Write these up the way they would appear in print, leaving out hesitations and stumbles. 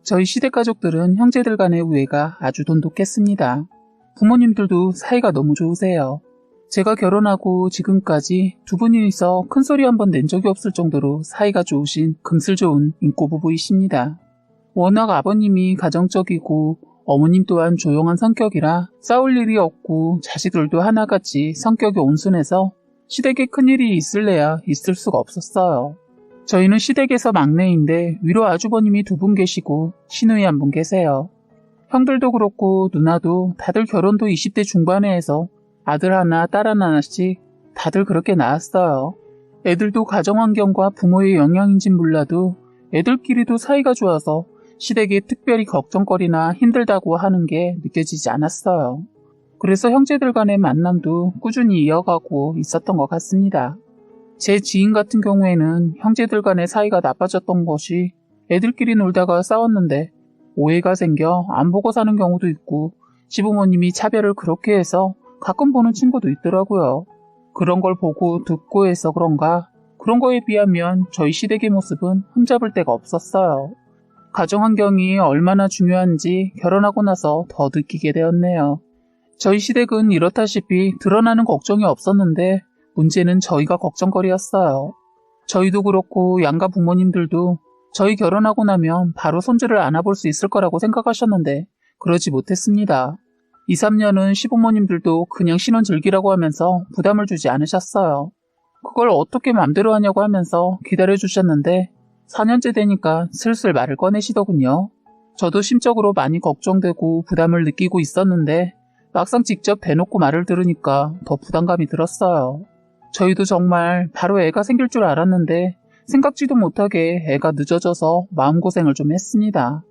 저희 시댁 가족들은 형제들 간의 우애가 아주 돈독했습니다. 부모님들도 사이가 너무 좋으세요. 제가 결혼하고 지금까지 두 분이서 큰소리 한 번 낸 적이 없을 정도로 사이가 좋으신 금슬 좋은 인꼬 부부이십니다. 워낙 아버님이 가정적이고 어머님 또한 조용한 성격이라 싸울 일이 없고 자식들도 하나같이 성격이 온순해서 시댁에 큰일이 있을래야 있을 수가 없었어요. 저희는 시댁에서 막내인데 위로 아주버님이 2분 계시고 시누이 1분 계세요. 형들도 그렇고 누나도 다들 결혼도 20대 중반에 해서 아들 하나 딸 하나씩 다들 그렇게 낳았어요. 애들도 가정환경과 부모의 영향인진 몰라도 애들끼리도 사이가 좋아서 시댁에 특별히 걱정거리나 힘들다고 하는 게 느껴지지 않았어요. 그래서 형제들 간의 만남도 꾸준히 이어가고 있었던 것 같습니다. 제 지인 같은 경우에는 형제들 간의 사이가 나빠졌던 것이 애들끼리 놀다가 싸웠는데 오해가 생겨 안 보고 사는 경우도 있고 시부모님이 차별을 그렇게 해서 가끔 보는 친구도 있더라고요. 그런 걸 보고 듣고 해서 그런가 그런 거에 비하면 저희 시댁의 모습은 흠잡을 데가 없었어요. 가정환경이 얼마나 중요한지 결혼하고 나서 더 느끼게 되었네요. 저희 시댁은 이렇다시피 드러나는 걱정이 없었는데 문제는 저희가 걱정거리였어요. 저희도 그렇고 양가 부모님들도 저희 결혼하고 나면 바로 손주를 안아볼 수 있을 거라고 생각하셨는데 그러지 못했습니다. 2, 3년은 시부모님들도 그냥 신혼 즐기라고 하면서 부담을 주지 않으셨어요. 그걸 어떻게 맘대로 하냐고 하면서 기다려주셨는데 4년째 되니까 슬슬 말을 꺼내시더군요. 저도 심적으로 많이 걱정되고 부담을 느끼고 있었는데 막상 직접 대놓고 말을 들으니까 더 부담감이 들었어요. 저희도 정말 바로 애가 생길 줄 알았는데 생각지도 못하게 애가 늦어져서 마음고생을 좀 했습니다.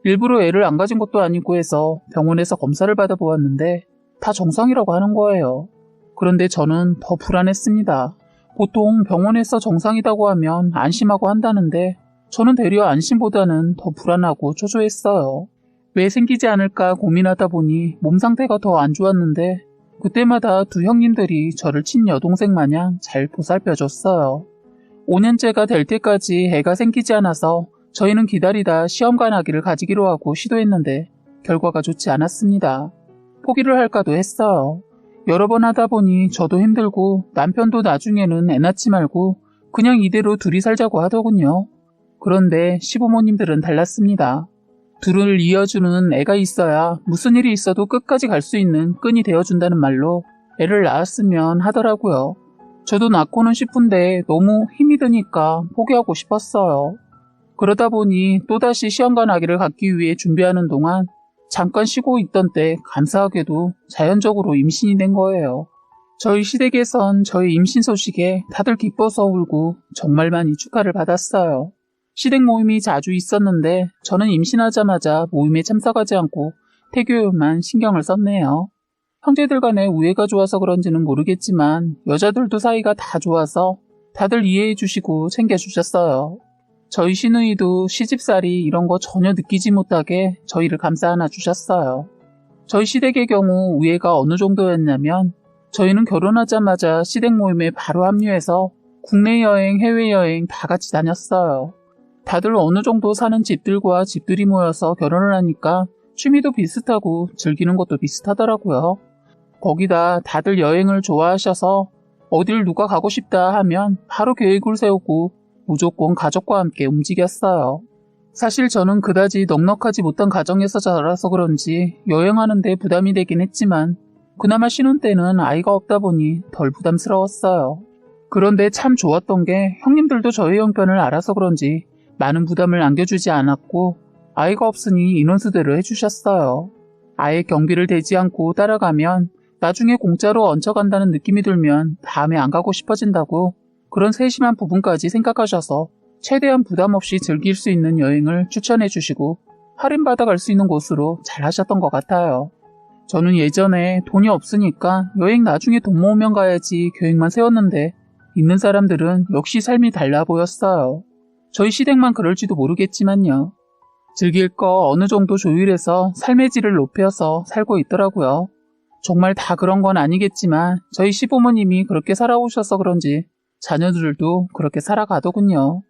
일부러 애를 안 가진 것도 아니고 해서 병원에서 검사를 받아보았는데 다 정상이라고 하는 거예요. 그런데 저는 더 불안했습니다. 보통 병원에서 정상이라고 하면 안심하고 한다는데 저는 되려 안심보다는 더 불안하고 초조했어요. 왜 생기지 않을까 고민하다 보니 몸 상태가 더 안 좋았는데 그때마다 두 형님들이 저를 친여동생 마냥 잘 보살펴줬어요. 5년째가 될 때까지 애가 생기지 않아서 저희는 기다리다 시험관 아기를 가지기로 하고 시도했는데 결과가 좋지 않았습니다. 포기를 할까도 했어요. 여러 번 하다 보니 저도 힘들고 남편도 나중에는 애 낳지 말고 그냥 이대로 둘이 살자고 하더군요. 그런데 시부모님들은 달랐습니다. 둘을 이어주는 애가 있어야 무슨 일이 있어도 끝까지 갈 수 있는 끈이 되어준다는 말로 애를 낳았으면 하더라고요. 저도 낳고는 싶은데 너무 힘이 드니까 포기하고 싶었어요. 그러다 보니 또다시 시험관 아기를 갖기 위해 준비하는 동안 잠깐 쉬고 있던 때 감사하게도 자연적으로 임신이 된 거예요. 저희 시댁에선 저희 임신 소식에 다들 기뻐서 울고 정말 많이 축하를 받았어요. 시댁 모임이 자주 있었는데 저는 임신하자마자 모임에 참석하지 않고 태교에만 신경을 썼네요. 형제들 간의 우애가 좋아서 그런지는 모르겠지만 여자들도 사이가 다 좋아서 다들 이해해 주시고 챙겨주셨어요. 저희 시누이도 시집살이 이런 거 전혀 느끼지 못하게 저희를 감싸 안아 주셨어요. 저희 시댁의 경우 우애가 어느 정도였냐면 저희는 결혼하자마자 시댁 모임에 바로 합류해서 국내 여행, 해외여행 다 같이 다녔어요. 다들 어느 정도 사는 집들과 집들이 모여서 결혼을 하니까 취미도 비슷하고 즐기는 것도 비슷하더라고요. 거기다 다들 여행을 좋아하셔서 어딜 누가 가고 싶다 하면 바로 계획을 세우고 무조건 가족과 함께 움직였어요. 사실 저는 그다지 넉넉하지 못한 가정에서 자라서 그런지 여행하는 데 부담이 되긴 했지만 그나마 신혼 때는 아이가 없다 보니 덜 부담스러웠어요. 그런데 참 좋았던 게 형님들도 저희 형편을 알아서 그런지 많은 부담을 안겨주지 않았고 아이가 없으니 인원수대로 해주셨어요. 아예 경비를 대지 않고 따라가면 나중에 공짜로 얹혀간다는 느낌이 들면 다음에 안 가고 싶어진다고 그런 세심한 부분까지 생각하셔서 최대한 부담 없이 즐길 수 있는 여행을 추천해 주시고 할인받아 갈 수 있는 곳으로 잘 하셨던 것 같아요. 저는 예전에 돈이 없으니까 여행 나중에 돈 모으면 가야지 계획만 세웠는데 있는 사람들은 역시 삶이 달라 보였어요. 저희 시댁만 그럴지도 모르겠지만요. 즐길 거 어느 정도 조율해서 삶의 질을 높여서 살고 있더라고요. 정말 다 그런 건 아니겠지만 저희 시부모님이 그렇게 살아오셔서 그런지 자녀들도 그렇게 살아가더군요.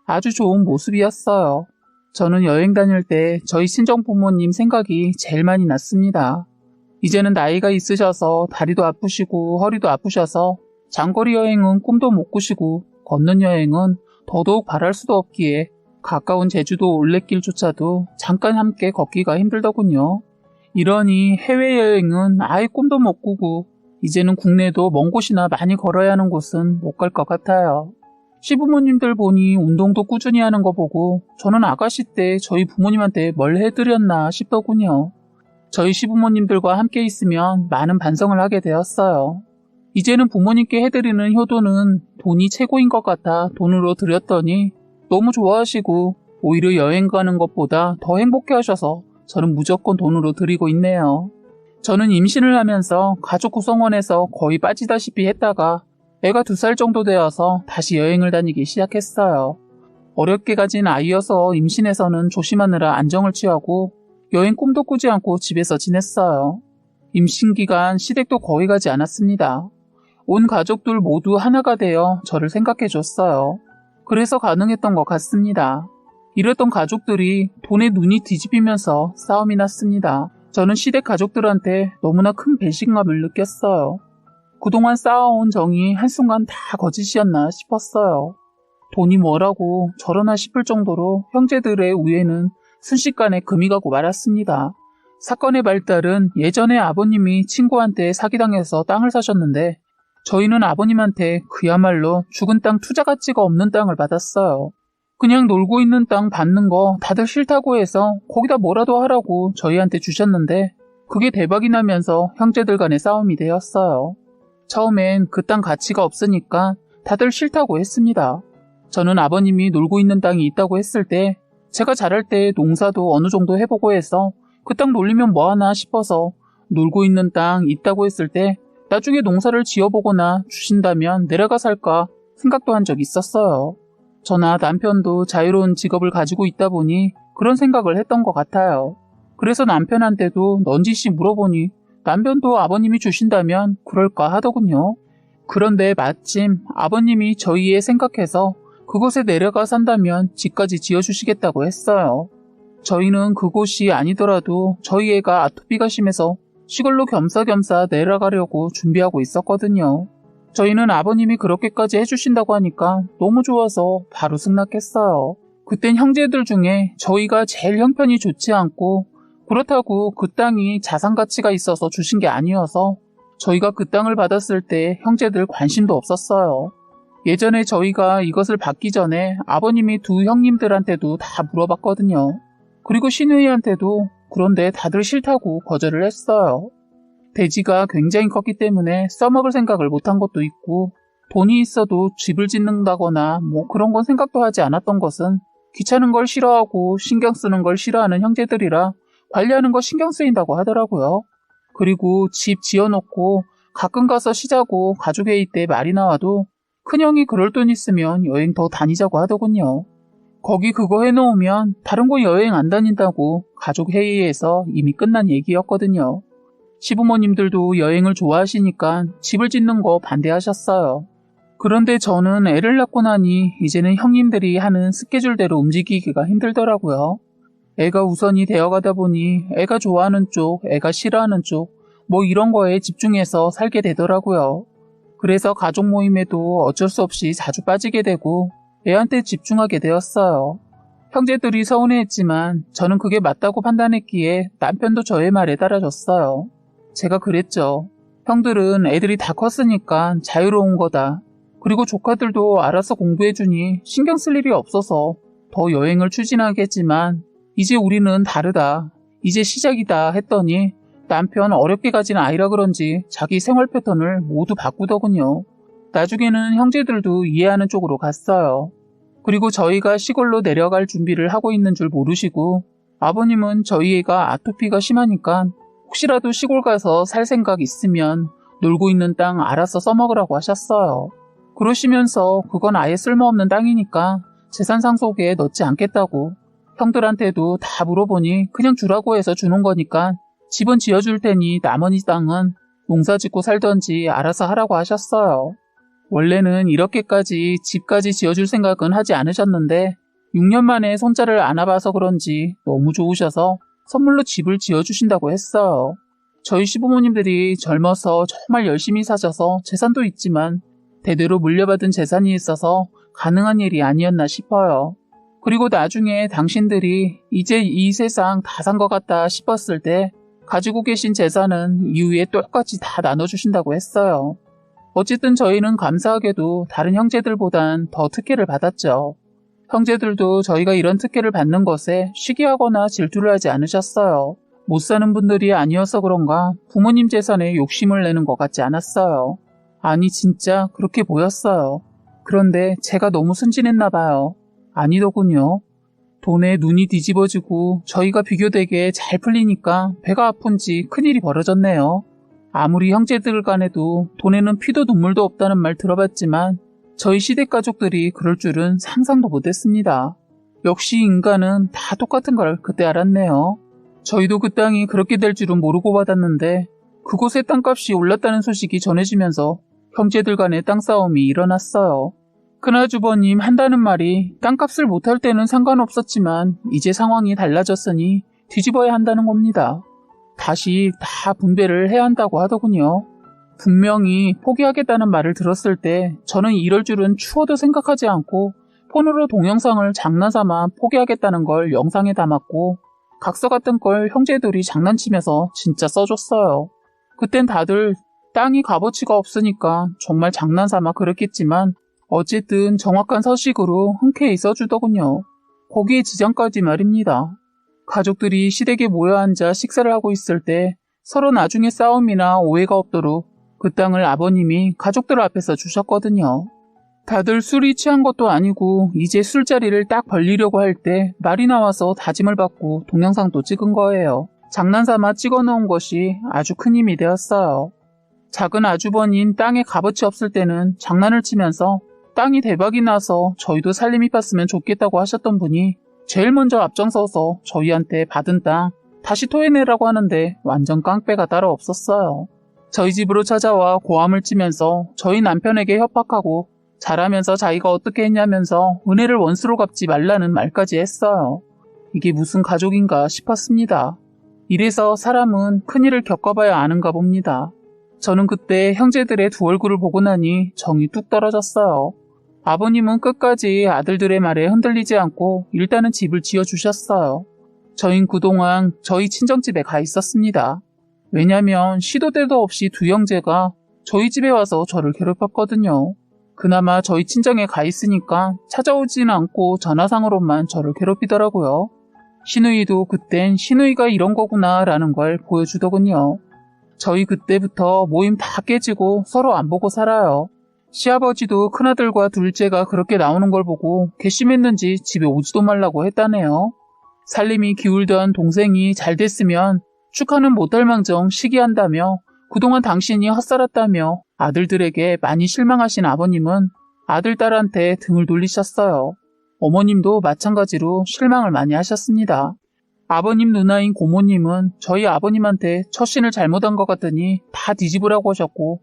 아주 좋은 모습이었어요. 저는 여행 다닐 때 저희 친정 부모님 생각이 제일 많이 났습니다. 이제는 나이가 있으셔서 다리도 아프시고 허리도 아프셔서 장거리 여행은 꿈도 못 꾸시고 걷는 여행은 더더욱 바랄 수도 없기에 가까운 제주도 올레길조차도 잠깐 함께 걷기가 힘들더군요. 이러니 해외여행은 아예 꿈도 못 꾸고 이제는 국내도 먼 곳이나 많이 걸어야 하는 곳은 못 갈 것 같아요. 시부모님들 보니 운동도 꾸준히 하는 거 보고 저는 아가씨 때 저희 부모님한테 뭘 해드렸나 싶더군요. 저희 시부모님들과 함께 있으면 많은 반성을 하게 되었어요. 이제는 부모님께 해드리는 효도는 돈이 최고인 것 같아 돈으로 드렸더니 너무 좋아하시고 오히려 여행 가는 것보다 더 행복해 하셔서 저는 무조건 돈으로 드리고 있네요. 저는 임신을 하면서 가족 구성원에서 거의 빠지다시피 했다가 애가 2살 정도 되어서 다시 여행을 다니기 시작했어요. 어렵게 가진 아이여서 임신해서는 조심하느라 안정을 취하고 여행 꿈도 꾸지 않고 집에서 지냈어요. 임신 기간 시댁도 거의 가지 않았습니다. 온 가족들 모두 하나가 되어 저를 생각해 줬어요. 그래서 가능했던 것 같습니다. 이랬던 가족들이 돈에 눈이 뒤집히면서 싸움이 났습니다. 저는 시댁 가족들한테 너무나 큰 배신감을 느꼈어요. 그동안 쌓아온 정이 한순간 다 거짓이었나 싶었어요. 돈이 뭐라고 저러나 싶을 정도로 형제들의 우애는 순식간에 금이 가고 말았습니다. 사건의 발달은 예전에 아버님이 친구한테 사기당해서 땅을 사셨는데 저희는 아버님한테 그야말로 죽은 땅 투자 가치가 없는 땅을 받았어요. 그냥 놀고 있는 땅 받는 거 다들 싫다고 해서 거기다 뭐라도 하라고 저희한테 주셨는데 그게 대박이 나면서 형제들 간의 싸움이 되었어요. 처음엔 그 땅 가치가 없으니까 다들 싫다고 했습니다. 저는 아버님이 놀고 있는 땅이 있다고 했을 때 제가 자랄 때 농사도 어느 정도 해보고 해서 그 땅 놀리면 뭐하나 싶어서 놀고 있는 땅 있다고 했을 때 나중에 농사를 지어보거나 주신다면 내려가 살까 생각도 한 적 있었어요. 저나 남편도 자유로운 직업을 가지고 있다 보니 그런 생각을 했던 것 같아요. 그래서 남편한테도 넌지시 물어보니 남편도 아버님이 주신다면 그럴까 하더군요. 그런데 마침 아버님이 저희의 생각해서 그곳에 내려가 산다면 집까지 지어주시겠다고 했어요. 저희는 그곳이 아니더라도 저희 애가 아토피가 심해서 시골로 겸사겸사 내려가려고 준비하고 있었거든요. 저희는 아버님이 그렇게까지 해주신다고 하니까 너무 좋아서 바로 승낙했어요. 그땐 형제들 중에 저희가 제일 형편이 좋지 않고 그렇다고 그 땅이 자산 가치가 있어서 주신 게 아니어서 저희가 그 땅을 받았을 때 형제들 관심도 없었어요. 예전에 저희가 이것을 받기 전에 아버님이 2 형님들한테도 다 물어봤거든요. 그리고 신우이한테도. 그런데 다들 싫다고 거절을 했어요. 대지가 굉장히 컸기 때문에 써먹을 생각을 못한 것도 있고 돈이 있어도 집을 짓는다거나 그런 건 생각도 하지 않았던 것은 귀찮은 걸 싫어하고 신경 쓰는 걸 싫어하는 형제들이라 관리하는 거 신경 쓰인다고 하더라고요. 그리고 집 지어놓고 가끔 가서 쉬자고 가족회의 때 말이 나와도 큰형이 그럴 돈 있으면 여행 더 다니자고 하더군요. 거기 그거 해놓으면 다른 곳 여행 안 다닌다고 가족회의에서 이미 끝난 얘기였거든요. 시부모님들도 여행을 좋아하시니까 집을 짓는 거 반대하셨어요. 그런데 저는 애를 낳고 나니 이제는 형님들이 하는 스케줄대로 움직이기가 힘들더라고요. 애가 우선이 되어가다 보니 애가 좋아하는 쪽, 애가 싫어하는 쪽, 이런 거에 집중해서 살게 되더라고요. 그래서 가족 모임에도 어쩔 수 없이 자주 빠지게 되고 애한테 집중하게 되었어요. 형제들이 서운해했지만 저는 그게 맞다고 판단했기에 남편도 저의 말에 따라줬어요. 제가 그랬죠. 형들은 애들이 다 컸으니까 자유로운 거다. 그리고 조카들도 알아서 공부해주니 신경 쓸 일이 없어서 더 여행을 추진하겠지만 이제 우리는 다르다. 이제 시작이다 했더니 남편 어렵게 가진 아이라 그런지 자기 생활 패턴을 모두 바꾸더군요. 나중에는 형제들도 이해하는 쪽으로 갔어요. 그리고 저희가 시골로 내려갈 준비를 하고 있는 줄 모르시고 아버님은 저희 애가 아토피가 심하니까 혹시라도 시골 가서 살 생각 있으면 놀고 있는 땅 알아서 써먹으라고 하셨어요. 그러시면서 그건 아예 쓸모없는 땅이니까 재산 상속에 넣지 않겠다고 형들한테도 다 물어보니 그냥 주라고 해서 주는 거니까 집은 지어줄 테니 나머지 땅은 농사 짓고 살던지 알아서 하라고 하셨어요. 원래는 이렇게까지 집까지 지어줄 생각은 하지 않으셨는데 6년 만에 손자를 안아봐서 그런지 너무 좋으셔서 선물로 집을 지어주신다고 했어요. 저희 시부모님들이 젊어서 정말 열심히 사셔서 재산도 있지만 대대로 물려받은 재산이 있어서 가능한 일이 아니었나 싶어요. 그리고 나중에 당신들이 이제 이 세상 다 산 것 같다 싶었을 때 가지고 계신 재산은 이후에 똑같이 다 나눠주신다고 했어요. 어쨌든 저희는 감사하게도 다른 형제들보단 더 특혜를 받았죠. 형제들도 저희가 이런 특혜를 받는 것에 시기하거나 질투를 하지 않으셨어요. 못 사는 분들이 아니어서 그런가 부모님 재산에 욕심을 내는 것 같지 않았어요. 아니 진짜 그렇게 보였어요. 그런데 제가 너무 순진했나 봐요. 아니더군요. 돈에 눈이 뒤집어지고 저희가 비교되게 잘 풀리니까 배가 아픈지 큰일이 벌어졌네요. 아무리 형제들 간에도 돈에는 피도 눈물도 없다는 말 들어봤지만 저희 시댁 가족들이 그럴 줄은 상상도 못했습니다. 역시 인간은 다 똑같은 걸 그때 알았네요. 저희도 그 땅이 그렇게 될 줄은 모르고 받았는데 그곳의 땅값이 올랐다는 소식이 전해지면서 형제들 간의 땅싸움이 일어났어요. 큰아주버님 한다는 말이 땅값을 못할 때는 상관없었지만 이제 상황이 달라졌으니 뒤집어야 한다는 겁니다. 다시 다 분배를 해야 한다고 하더군요. 분명히 포기하겠다는 말을 들었을 때 저는 이럴 줄은 추워도 생각하지 않고 폰으로 동영상을 장난삼아 포기하겠다는 걸 영상에 담았고 각서 같은 걸 형제들이 장난치면서 진짜 써줬어요. 그땐 다들 땅이 값어치가 없으니까 정말 장난삼아 그랬겠지만 어쨌든 정확한 서식으로 흔쾌히 써주더군요. 거기에 지장까지 말입니다. 가족들이 시댁에 모여 앉아 식사를 하고 있을 때 서로 나중에 싸움이나 오해가 없도록 그 땅을 아버님이 가족들 앞에서 주셨거든요. 다들 술이 취한 것도 아니고 이제 술자리를 딱 벌리려고 할 때 말이 나와서 다짐을 받고 동영상도 찍은 거예요. 장난삼아 찍어놓은 것이 아주 큰 힘이 되었어요. 작은 아주버님 땅에 값어치 없을 때는 장난을 치면서 땅이 대박이 나서 저희도 살림이 팠으면 좋겠다고 하셨던 분이 제일 먼저 앞장서서 저희한테 받은 땅 다시 토해내라고 하는데 완전 깡패가 따로 없었어요. 저희 집으로 찾아와 고함을 치면서 저희 남편에게 협박하고 잘하면서 자기가 어떻게 했냐면서 은혜를 원수로 갚지 말라는 말까지 했어요. 이게 무슨 가족인가 싶었습니다. 이래서 사람은 큰일을 겪어봐야 아는가 봅니다. 저는 그때 형제들의 두 얼굴을 보고 나니 정이 뚝 떨어졌어요. 아버님은 끝까지 아들들의 말에 흔들리지 않고 일단은 집을 지어주셨어요. 저흰 그동안 저희 친정집에 가 있었습니다. 왜냐면 시도 때도 없이 두 형제가 저희 집에 와서 저를 괴롭혔거든요. 그나마 저희 친정에 가 있으니까 찾아오지는 않고 전화상으로만 저를 괴롭히더라고요. 시누이도 그땐 시누이가 이런 거구나 라는 걸 보여주더군요. 저희 그때부터 모임 다 깨지고 서로 안 보고 살아요. 시아버지도 큰아들과 둘째가 그렇게 나오는 걸 보고 괘씸했는지 집에 오지도 말라고 했다네요. 살림이 기울던 동생이 잘 됐으면 축하는 못할 망정 시기한다며 그동안 당신이 헛살았다며 아들들에게 많이 실망하신 아버님은 아들, 딸한테 등을 돌리셨어요. 어머님도 마찬가지로 실망을 많이 하셨습니다. 아버님 누나인 고모님은 저희 아버님한테 처신을 잘못한 것 같더니 다 뒤집으라고 하셨고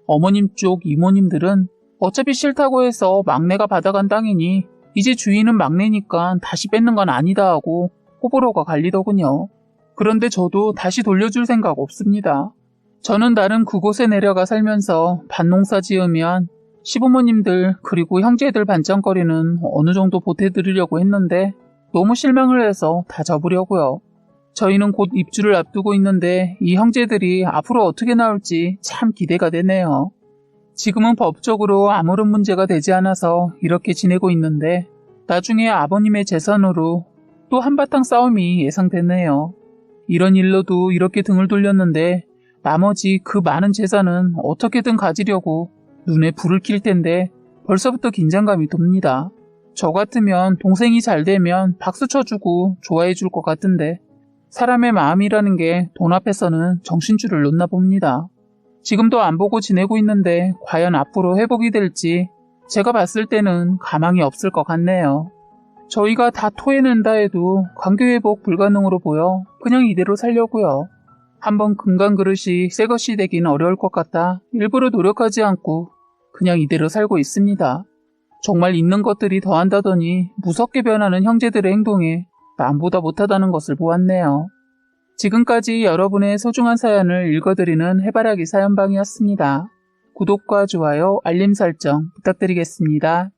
어머님 쪽 이모님들은 어차피 싫다고 해서 막내가 받아간 땅이니 이제 주인은 막내니까 다시 뺏는 건 아니다 하고 호불호가 갈리더군요. 그런데 저도 다시 돌려줄 생각 없습니다. 저는 다른 그곳에 내려가 살면서 밭농사 지으면 시부모님들 그리고 형제들 반찬거리는 어느 정도 보태드리려고 했는데 너무 실망을 해서 다 접으려고요. 저희는 곧 입주를 앞두고 있는데 이 형제들이 앞으로 어떻게 나올지 참 기대가 되네요. 지금은 법적으로 아무런 문제가 되지 않아서 이렇게 지내고 있는데 나중에 아버님의 재산으로 또 한바탕 싸움이 예상되네요. 이런 일로도 이렇게 등을 돌렸는데 나머지 그 많은 재산은 어떻게든 가지려고 눈에 불을 킬 텐데 벌써부터 긴장감이 돕니다. 저 같으면 동생이 잘 되면 박수 쳐주고 좋아해 줄 것 같은데 사람의 마음이라는 게 돈 앞에서는 정신줄을 놓나 봅니다. 지금도 안 보고 지내고 있는데 과연 앞으로 회복이 될지 제가 봤을 때는 가망이 없을 것 같네요. 저희가 다 토해낸다 해도 관계회복 불가능으로 보여 그냥 이대로 살려고요. 한번 금강 그릇이 새것이 되긴 어려울 것 같아 일부러 노력하지 않고 그냥 이대로 살고 있습니다. 정말 있는 것들이 더한다더니 무섭게 변하는 형제들의 행동에 남보다 못하다는 것을 보았네요. 지금까지 여러분의 소중한 사연을 읽어드리는 해바라기 사연방이었습니다. 구독과 좋아요, 알림 설정 부탁드리겠습니다.